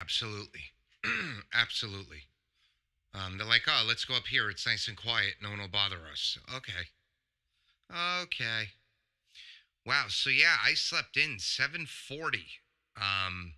Absolutely. Absolutely. They're like, oh, let's go up here. It's nice and quiet. No one will bother us. Okay. Okay. Wow. So yeah, I slept in 7:40. Um,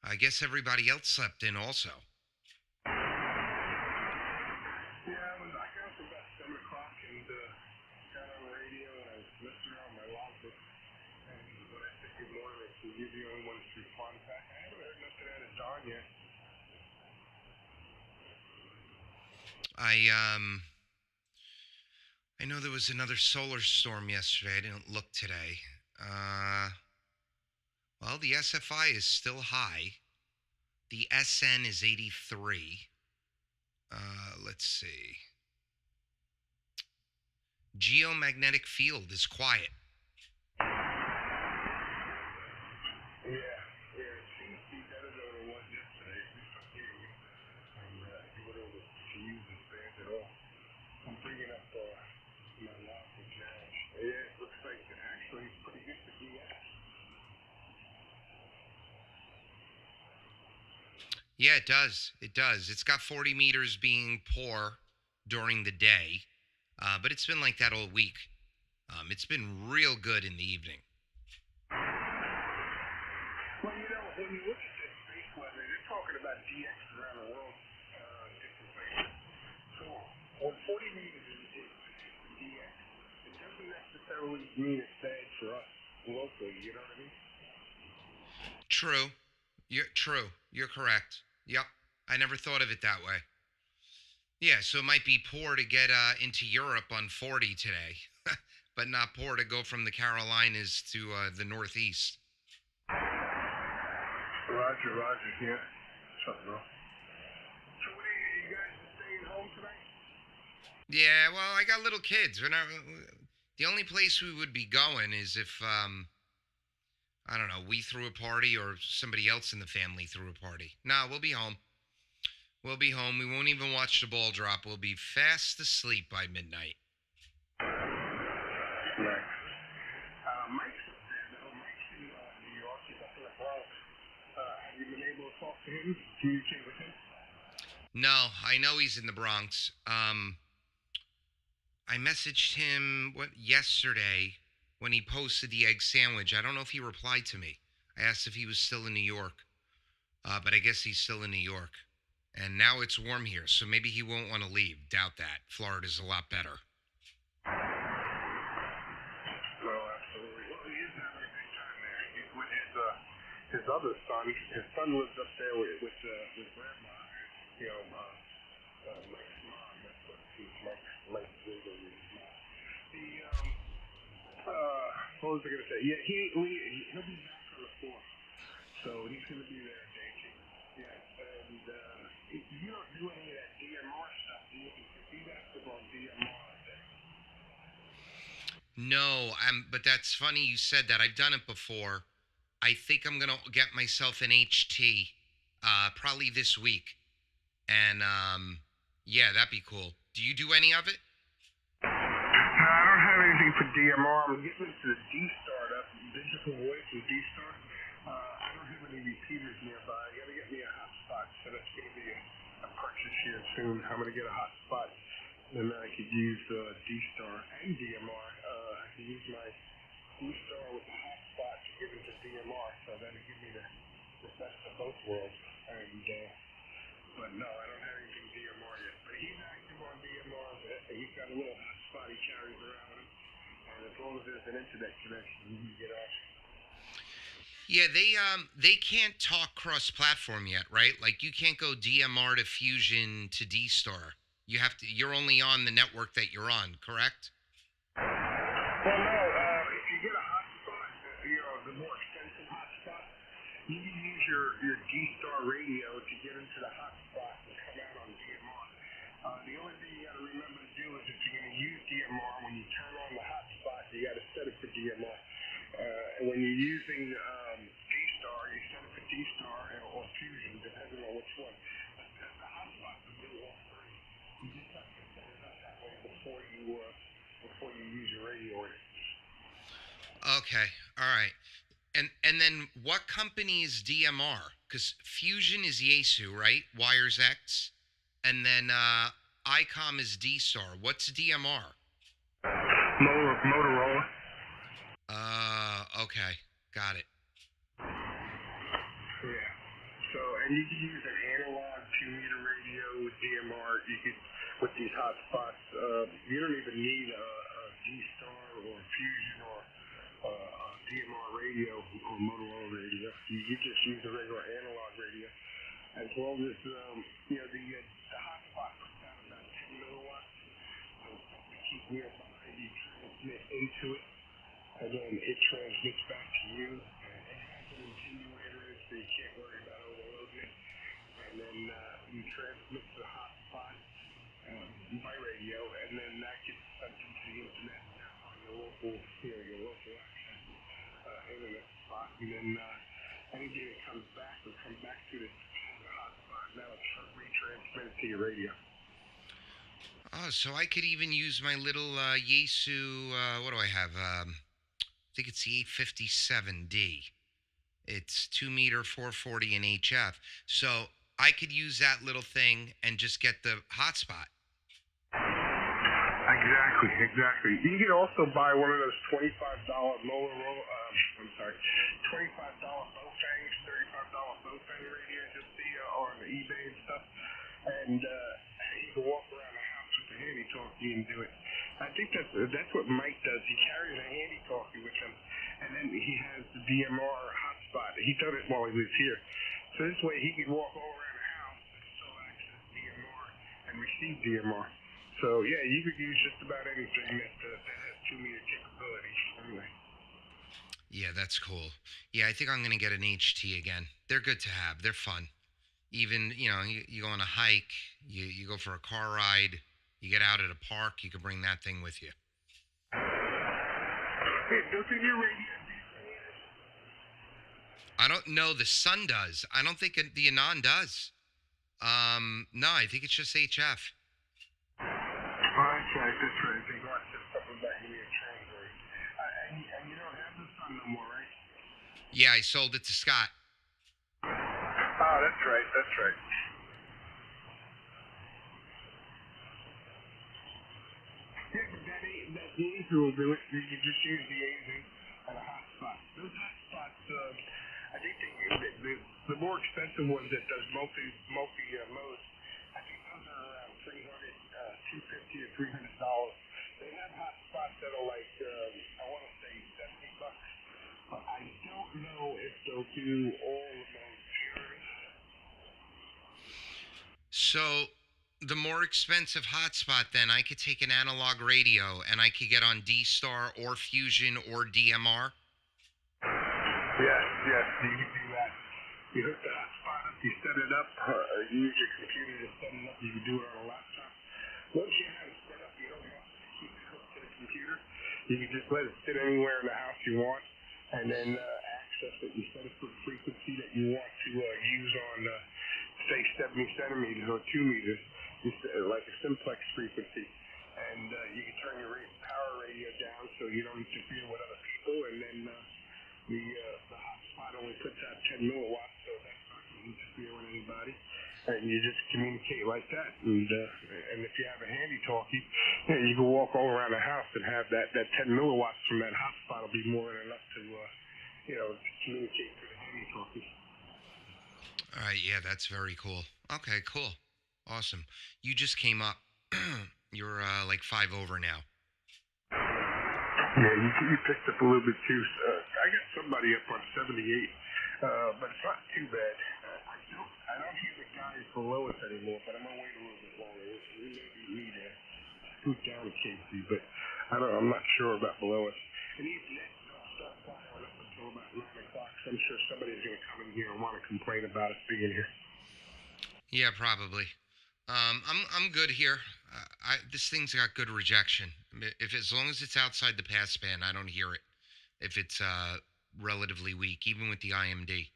I guess everybody else slept in also. Yeah, I got up about 7 o'clock and got on the radio and I was listening around my logbook. And when I said good morning, I said, you're the only one to respond back. I haven't heard nothing out of Dawn yet. I I know there was another solar storm yesterday. I didn't look today. Uh, well, the SFI is still high. The SN is 83. Let's see. Geomagnetic field is quiet. Yeah, it seems to be better than it was yesterday. At least I'm hearing it. And you were able to use this band at all. I'm bringing up my logbook now. Yeah, it looks like actually it's pretty good for DS. Yeah, it does. It does. It's got 40 meters being poor during the day, but it's been like that all week. It's been real good in the evening. Well, when you look at this space weather, they're talking about DX around the world, different places. So, when 40 meters is DX, it doesn't necessarily mean it's bad for us locally, you know what I mean? True. You're correct. Yep. I never thought of it that way. Yeah, so it might be poor to get into Europe on 40 today, but not poor to go from the Carolinas to the Northeast. Roger, yeah. Something wrong. So, what are you guys staying home tonight? Yeah, well, I got little kids. We're not. The only place we would be going is if I don't know, we threw a party or somebody else in the family threw a party. No, we'll be home. We'll be home. We won't even watch the ball drop. We'll be fast asleep by midnight. Right. Mike's up there, though. Mike's in New York. He's up in the Bronx. Have you been able to talk to him? Communicate with him? No, I know he's in the Bronx. I messaged him yesterday when he posted the egg sandwich. I don't know if he replied to me. I asked if he was still in New York, but I guess he's still in New York. And now it's warm here, so maybe he won't want to leave. Doubt that. Florida's a lot better. Well, absolutely. Well, he is having a good time there. He's with his other son. His son lives up there with grandma. You know, Mike's mom. That's what Mike's Ziegler is. The what was I gonna say? Yeah, he'll be back on the fourth, so he's gonna be there at day two. Yeah, and you don't do any of that DMR stuff. Do you? He asked about DMR there. No, but that's funny you said that. I've done it before. I think I'm gonna get myself an HT, probably this week, and yeah, that'd be cool. Do you do any of it? No, I don't have anything for DMR. I'm getting into the D-Star, that digital voice and D-Star. I don't have any repeaters nearby. I gotta get me a hotspot, so that's gonna be a purchase here soon. I'm gonna get a hotspot, and then I could use D-Star and DMR. I could use my D-Star with the hotspot to get into DMR, so that'll give me the best of both worlds. And but no, I don't have anything DMR yet. But he's active on DMR. He's got a little hotspot he carries around with him. And as long as there's an internet connection, you can get on. Yeah, they can't talk cross-platform yet, right? Like you can't go DMR to Fusion to D-Star. You're only on the network that you're on, correct? Well, no, if you get a hotspot, the more extensive hotspot, you can use your D-Star radio to get into the hotspot and come out on DMR. The only thing you got to remember to do is if you're going to use DMR, when you turn on the hotspot, you got to set it for DMR. And when you're using D-Star, you set it for D-Star or Fusion, depending on which one. The hotspot will do all three. You just have to set it up that way before you use your radio. Okay. All right. And then what company is DMR? Because Fusion is Yaesu, right? Wires X, and then ICOM is D-Star. What's DMR? Motorola. Okay, got it. Yeah. So, and you can use an analog 2-meter radio with DMR. You could, with these hotspots, you don't even need a G-Star or Fusion or a DMR radio or Motorola radio. You just use a regular analog radio. As long as, the hotspot puts out about 10 milliwatts. So to keep nearby, you transmit into it, and then it transmits back to you. It has an attenuator, so you can't worry about overloading it. And then you transmit to the hotspot by radio, and then that gets sent into the internet on your local, your local access internet spot. And then anything that comes back will come back to the hotspot. Now it's retransmitted to your radio. Oh, so I could even use my little Yaesu, what do I have? I think it's the 857D. It's 2-meter, 440 in HF. So I could use that little thing and just get the hotspot. Exactly. You can also buy one of those $25 Motorola, $25 Bofang, $35 Bofang radios you'll see on eBay and stuff. And you can walk around the house with the handy talkie and do it. I think that's what Mike does. He carries a handy talkie with him, and then he has the DMR hotspot. He done it while he was here. So this way he could walk all around the house and still access DMR and receive DMR. So yeah, you could use just about anything that has 2-meter capability. Anyway. Yeah, that's cool. Yeah, I think I'm gonna get an HT again. They're good to have. They're fun. Even you go on a hike, you go for a car ride, you get out at a park, you can bring that thing with you. Hey, doesn't your radio? I don't know. The Sun does. I don't think the Anon does. No, I think it's just HF. That's right. They got something back in your transfer. And you don't have the Sun no more, right? Yeah, I sold it to Scott. Oh, that's right. Yeah, but that Yaesu will do it. You can just use the Yaesu and a hotspot. Those hotspots, I think the more expensive ones that does multi modes, I think those are around $250 to $300. They have hotspots that are like I want to say $70. But I don't know if they'll do all of those tiers. So the more expensive hotspot, then I could take an analog radio and I could get on D-Star or Fusion or DMR. Yes, you can do that. You hook the hotspot up, you set it up, you use your computer to set it up, you can do it on a laptop. Once you have it set up, you don't have to keep it hooked to the computer. You can just let it sit anywhere in the house you want, and then access it. You set it for the frequency that you want to use on, say, 70 centimeters or 2 meters, just like a simplex frequency. And you can turn your power radio down so you don't interfere with other people, and then the hotspot only puts out 10 milliwatts, so that's not going to interfere with anybody. And you just communicate like that. And if you have a handy talkie, you can walk all around the house and have that 10 milliwatts from that hotspot will be more than enough to communicate through the handy talkie. All right, yeah, that's very cool. Okay, cool. Awesome. You just came up. You're like 5 over now. Yeah, you picked up a little bit too. I got somebody up on 78, but it's not too bad. I don't hear the guys below us anymore, but I'm gonna wait a little bit longer. We may be me to scoot down to Casey, but I'm not sure about below us. And even that don't start firing up until about 9 o'clock. So I'm sure somebody's gonna come in here and want to complain about us being here. Yeah, probably. I'm good here. This thing's got good rejection. As long as it's outside the passband, I don't hear it. If it's relatively weak, even with the IMD.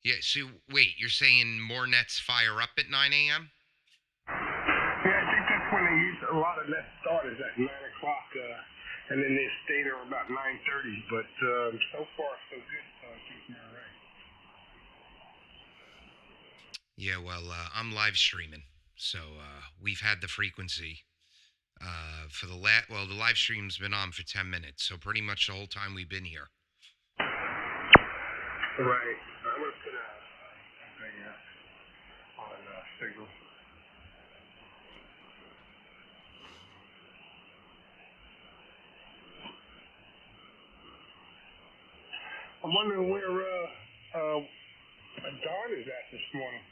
Yeah. So wait, you're saying more nets fire up at 9 a.m.? Yeah, I think that's when they use a lot of net starters at 9 o'clock. and then they stay there about 9:30. But so far so good. So I think we're all right. Yeah, well, I'm live streaming, so we've had the frequency for the live stream's been on for 10 minutes, so pretty much the whole time we've been here. Right. I'm gonna put a thing on signal. I'm wondering where Dawn is at this morning.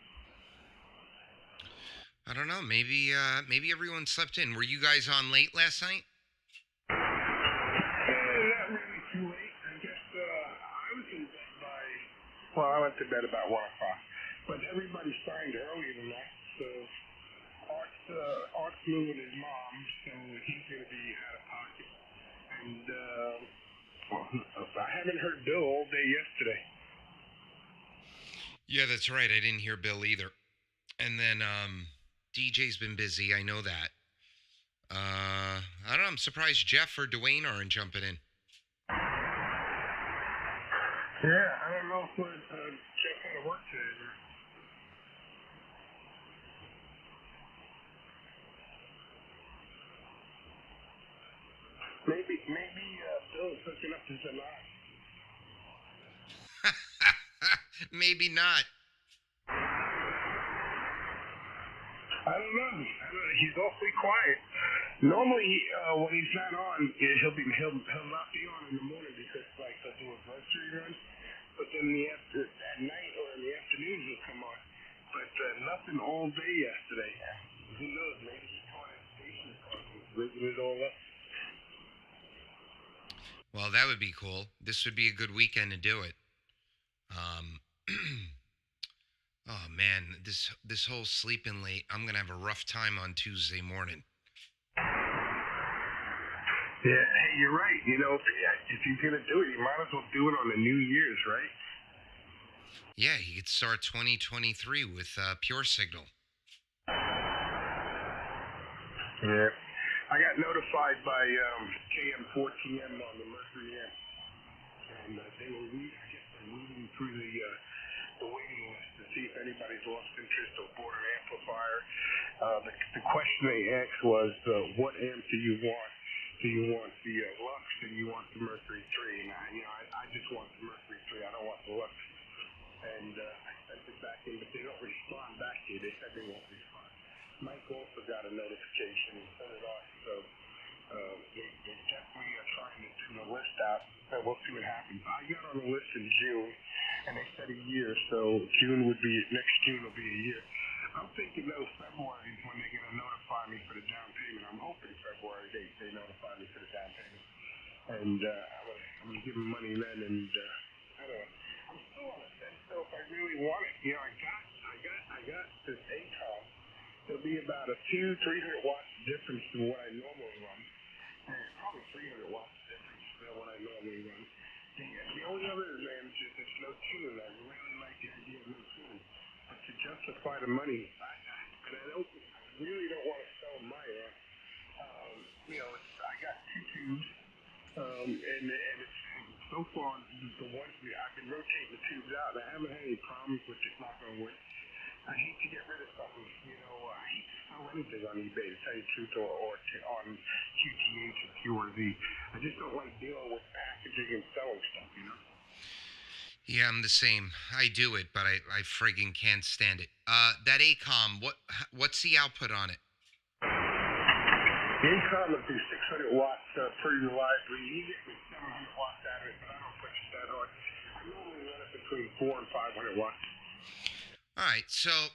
I don't know. Maybe everyone slept in. Were you guys on late last night? Not really too late. I guess I was in bed by. Well, I went to bed about 1 o'clock, but everybody signed earlier than that. So Art's moving his mom, so he's gonna be out of pocket. And I haven't heard Bill all day yesterday. Yeah, that's right. I didn't hear Bill either. And then DJ's been busy. I know that. I don't know. I'm surprised Jeff or Dwayne aren't jumping in. Yeah, I don't know if Jeff had to work today. Maybe Bill's hooking up to July. Maybe not. I don't know. He's awfully quiet. Normally, when he's not on, he'll not be on in the morning because like he'll do a grocery run. But then at night or in the afternoon he'll come on. But nothing all day yesterday. Who knows? Maybe he caught his station card and rigging it all up. Well, that would be cool. This would be a good weekend to do it. Oh man, this whole sleeping late. I'm gonna have a rough time on Tuesday morning. Yeah, hey, you're right. You know, if you're gonna do it, you might as well do it on the New Year's, right? Yeah, you could start 2023 with Pure Signal. Yeah. I got notified by KM4TM on the Mercury amp, and they were reading through the waiting list to see if anybody's lost interest or bought an amplifier. The question they asked was, what amp do you want? Do you want the Lux or do you want the Mercury 3? And I just want the Mercury 3. I don't want the Lux. And I sent it back in, but they don't respond back to you. They said they won't respond. Mike also got a notification and sent it off. So they definitely are trying to tune the list out. And we'll see what happens. I got on the list in June, and they said a year. So next June will be a year. I'm thinking though February is when they're gonna notify me for the down payment. I'm hoping February they notify me for the down payment, and I'm gonna give them money then. And I don't know. I'm still on the fence though if I really want it. You know, I got this ACOM. It'll be about a 200-300 watts difference than what I normally run, and probably 300 watts difference than what I normally run. The only other advantage is there's no tuning. I really like the idea of no tuning. But to justify the money, I really don't want to sell my amp. I got two tubes, and it's so far the ones I've been rotating the tubes out. I haven't had any problems with it. Knock on wood. I hate to get rid of something. I hate to sell anything on eBay, to tell you the truth, or on QTH or QRZ. I just don't like dealing with packaging and selling stuff. Yeah, I'm the same. I do it, but I friggin' can't stand it. That ACOM, what's the output on it? The ACOM will do 600 watts pretty reliably. You get me 700 watts out of it, but I don't push it that hard. I normally run it between 400 and 500 watts. All right, so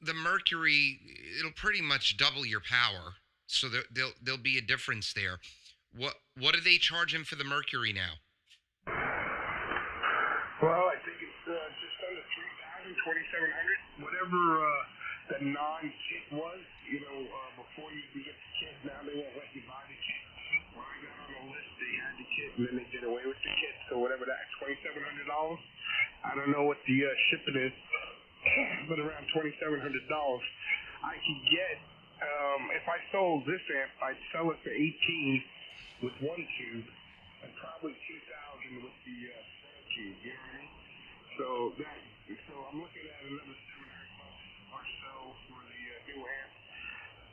the Mercury, it'll pretty much double your power, so there'll be a difference there. What are they charging for the Mercury now? Well, I think it's just under 3,000, 2,700, whatever the non-kit was. Before you could get the kit, now they won't let you buy the kit. When I got on the list, they had the kit, and then they did away with the kit. So whatever that $2,700, I don't know what the shipping is, but around $2,700, I could get If I sold this amp, I'd sell it for 18 with one tube, and probably 2,000 with the square tube. You know what I mean? So that, so I'm looking at another 700 bucks or so for the new amp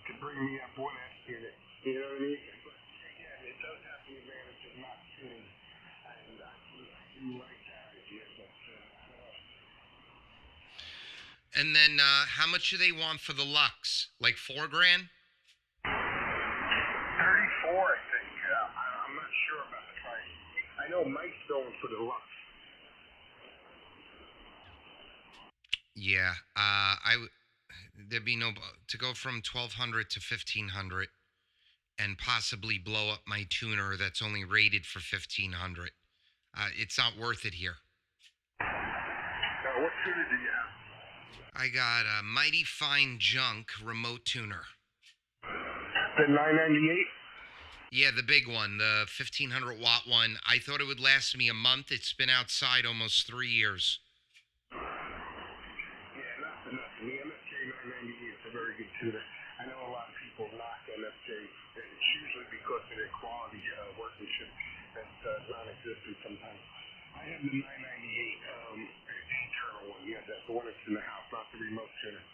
to bring me up one amp unit. You know what I mean? But again, it does have the advantage of not tuning, and I do like that idea. But I don't know. And then how much do they want for the Lux? Like $4,000? 34, I think. I'm not sure about the price. I know Mike's going for the Lux. Yeah. There'd be no to go from 1,200 to 1,500, and possibly blow up my tuner that's only rated for 1,500. It's not worth it here. Now, what tuner do you have? I got a Mighty Fine Junk remote tuner. The 998? Yeah, the big one, the 1,500 watt one. I thought it would last me a month. It's been outside almost 3 years. Yeah, not for nothing. The MFJ 998 is a very good tuner. I know a lot of people knock MFJ. It's usually because of their quality workmanship that's non-existent sometimes. I have the 998 internal one. Yeah, that's the one that's in the house, not the remote tuner.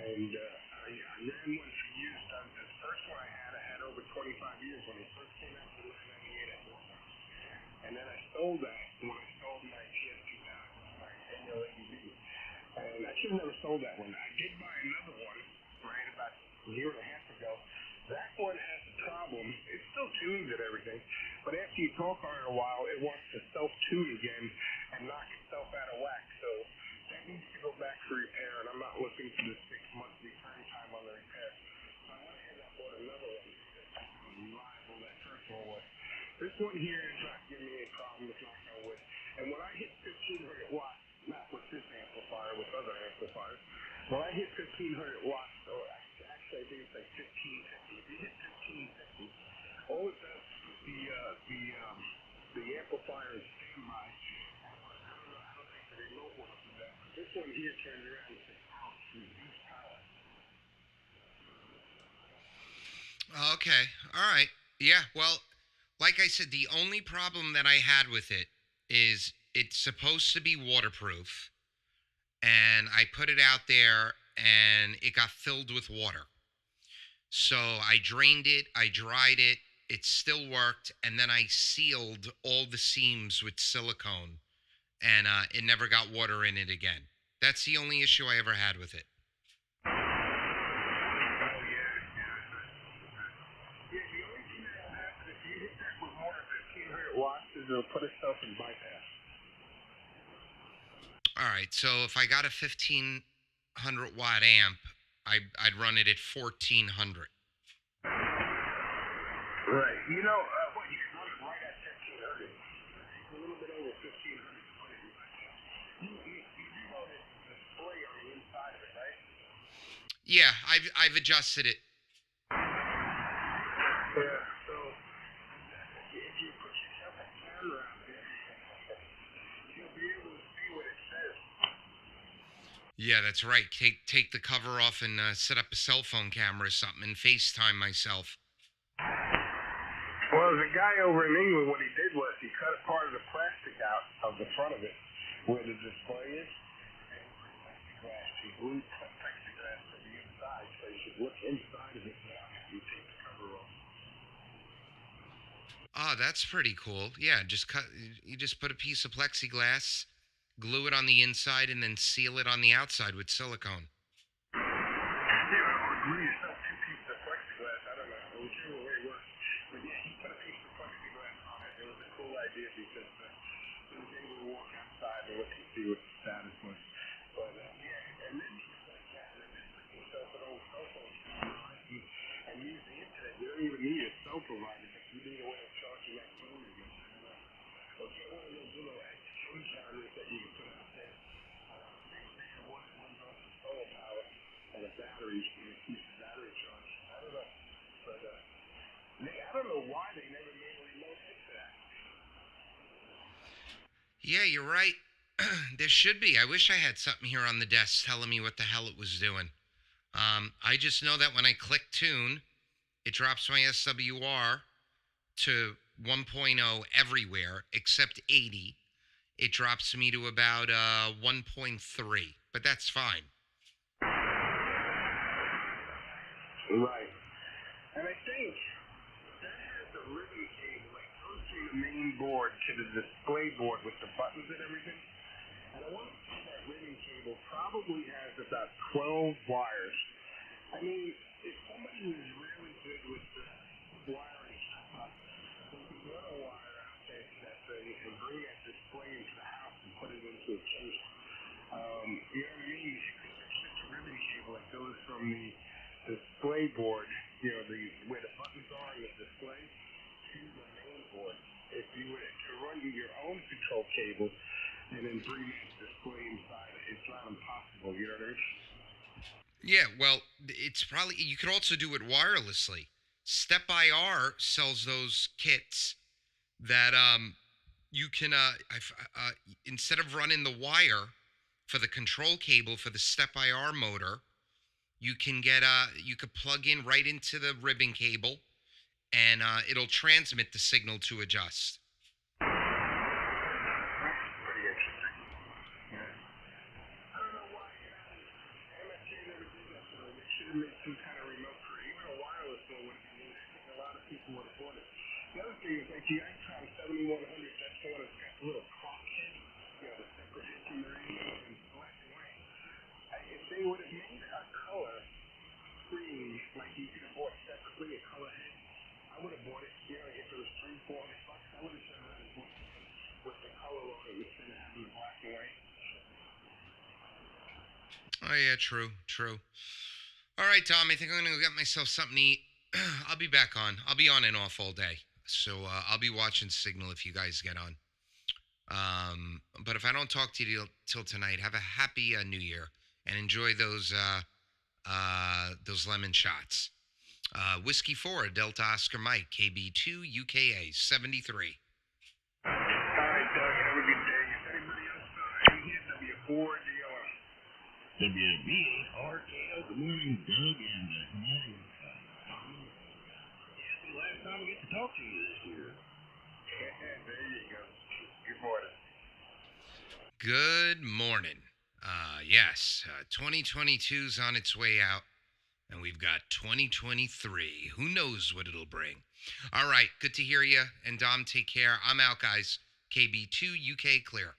And I ran one for years. The first one I had over 25 years when it first came out with the 998 at one. And then I sold that when I sold my TS2000, my annual ADV. And I should have never sold that one. I did buy another one, right, about a year and a half ago. That one has a problem. It still tunes and everything, but after you talk on it a while, it wants to self-tune again and knock itself out of whack. So that needs to go back for repair, and I'm not looking for the 6-month return time on the repair. So I went ahead and I bought another one because that's how reliable that first one was. This one here is not giving me any problem with knock on wood. And when I hit 1,500 watts, not with this amplifier, with other amplifiers, when I hit 1,500 watts, or actually I think it's like 1,550. If you hit 1,550, all it does is the amplifier is standby. I don't think the remote will do that. This one here turns around and says, ouch, reduce power. Okay. All right. Yeah. Well, like I said, the only problem that I had with it is it's supposed to be waterproof, and I put it out there and it got filled with water. So I drained it, I dried it, it still worked, and then I sealed all the seams with silicone, and it never got water in it again. That's the only issue I ever had with it. Oh, yeah. Yeah, the only thing that'll happen if you hit that with more than 1,500 watts is it'll put itself in bypass. All right, so if I got a 1,500 watt amp, I'd run it at 1,400. Right. You know, what, you can run it right at 1,500. It's a little bit over 1,500 to put it in bypass. You do know the display on the inside of it, right? Yeah, I've adjusted it. Yeah, so if you put yourself a camera out there, you'll be able to see what it says. Yeah, that's right. Take the cover off and set up a cell phone camera or something and FaceTime myself. Well, there's a guy over in England, what he did was he cut a part of the plastic out of the front of it where the display is, and he put plexiglass. He glued plexiglass to the inside so you could look inside of it without having to take the cover off. Oh, that's pretty cool. Yeah, you just put a piece of plexiglass, glue it on the inside, and then seal it on the outside with silicone. Yeah, or glue yourself 2 pieces of plexiglass. I don't know, whichever way works. But yeah, he put a piece of plexiglass on it. It was a cool idea because he was able to walk outside and look and see what the status was. But yeah, and then just like that, and then just put yourself an old cell phone camera on it and use the internet. You don't even need a cell provider, but you need a way of charging that phone again. Or get one of those little extreme cameras that you can put out there. They have one that runs off of solar power and a battery, and it keeps the battery charged. I don't know. But I don't know why they never made a remote hit for that. Yeah, you're right. There should be. I wish I had something here on the desk telling me what the hell it was doing. I just know that when I click tune, it drops my SWR to 1.0 everywhere except 80. It drops me to about 1.3, but that's fine. Right. And I think that has the ribbon cable that goes from the main board to the display board with the buttons and everything. And I want to say that ribbon cable probably has about 12 wires. I mean, if somebody was really good with the wiring stuff, they could run a wire out there to that thing and bring that display into the house and put it into a case. You know what I mean? You could switch the ribbon cable that goes from the display board, you know, where the buttons are in the display, to the main board. If you were to run your own control cable and then bring that display inside, it's not impossible. You know what I mean? Yeah, well, it's probably you could also do it wirelessly. Step IR sells those kits that you can instead of running the wire for the control cable for the Step IR motor, you can get you could plug in right into the ribbon cable, and it'll transmit the signal to adjust. Pretty interesting. Yeah. I don't know why MSA never did that for them. They should have made some kind of remote for it. Even a wireless one would have been neat. I think a lot of people would have bought it. The other thing is like the Icon 7100, that's the one that's got the little clock head, you know, the separate head from the radio and black and white. If they would have made a color screen, like you could have bought separately a color head, I would have bought it, you know, if it was $300-400, I would have said rather bought something with the color on it instead of having the black and white. Oh yeah, true, true. All right, Tom. I think I'm gonna go get myself something to eat. I'll be back on. I'll be on and off all day, so I'll be watching Signal if you guys get on. But if I don't talk to you till tonight, have a happy New Year and enjoy those lemon shots. Whiskey 4, Delta Oscar Mike, KB2, UKA 73. All right, Doug, have a good day. If anybody else in here, W4DR. WBRKO, good morning, Doug, and good morning, Tom. Yeah, it's the last time we get to talk to you this year. There you go. Good morning. Good morning. Yes, 2022's on its way out, and we've got 2023. Who knows what it'll bring? All right, good to hear you. And Dom, take care. I'm out, guys. KB2 UK clear.